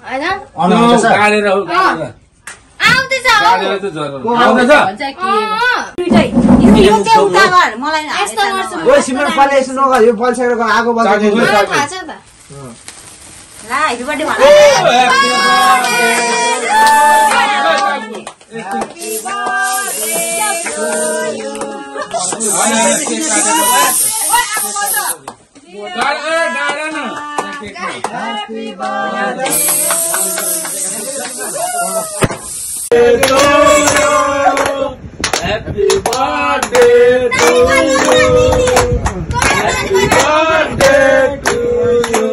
हैन गाडेर हो आउँदैछ गाडेर त जरो आउँदैछ भन्छ के यो चाहिँ उता गर मलाई यस्तो गर्छु ओइ सिमन पाले यसो नगर यो बल्छेको आगो बल्छ मलाई थाहा छ त ला हैप्पी बर्थडे भन Happy birthday to you. Happy birthday to you.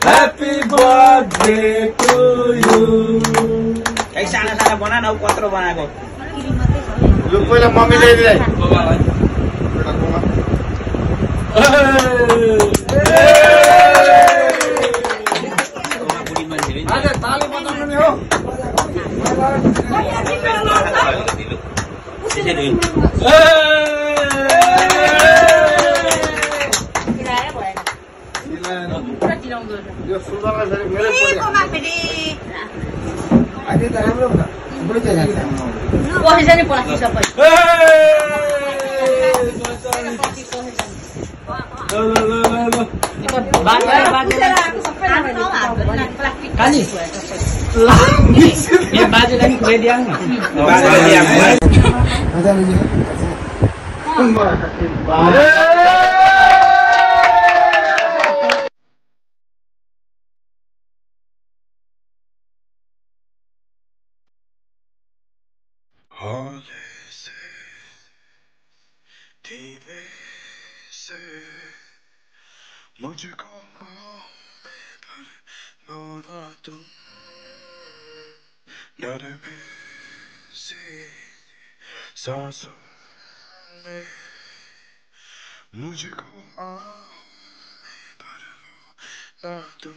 Happy birthday to you. कहीं साना साना बना ना कत्रो बनाएको लु पहिला मम्मी ल्याइदिए बुढी मान्छे आज ताली बजाउनु नि हो यो सुन्दरलाई फेरि मेरै परे अहिले त राम्रो हुन्छ बुढी चाहिँ जान्छ पैसा नि पलासी सबै ये बाजेलाई नि खुवाइदिया न मुझको लौटा तुम डर में से सांसों में मुझको लौटा तुम